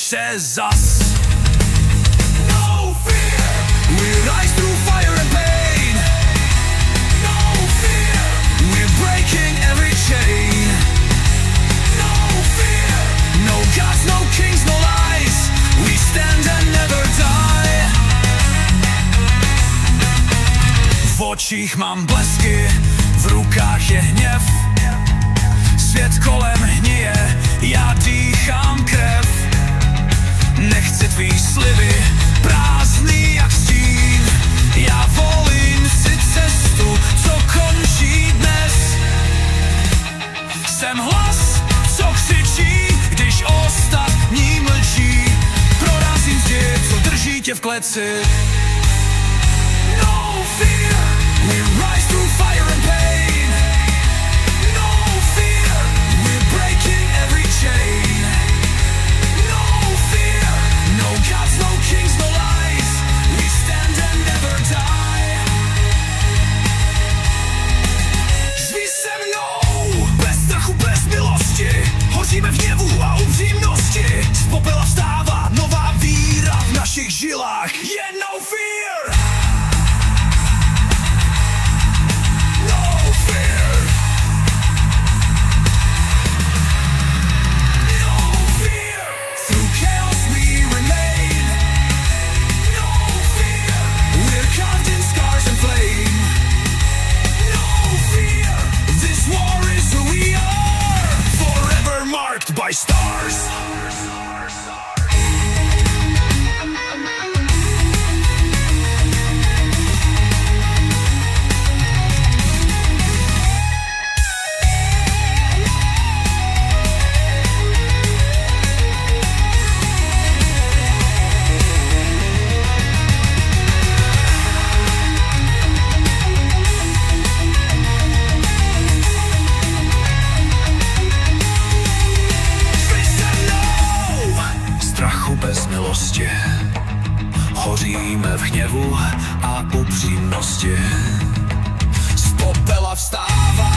se zas. No fear, we rise through fire and pain. No fear, we're breaking every chain. No fear, no gods, no kings, no lies. We stand and never die. V očích mám blesky, v rukách je hněv. Svět kolem hníje, já dýchám krev. Nechci tvý sliby, prázdný jak stín. Já volím si cestu, co končí dnes. Jsem hlas, co křičí, když ostatní mlčí. Prorazím zdi, co drží tě v kleci. No fear, we rise through fire and pain. No fear, we're breaking every chain. No fear, no gods, no kings, no lies. We stand and never die. Zví se mnou, bez strachu, bez milosti. Hoříme v hněvu a upřímnosti. Z popela vstává nová víra v našich žilách. Je no fear. By stars. Bez milosti, hoříme v hněvu a upřímnosti. Z popela vstává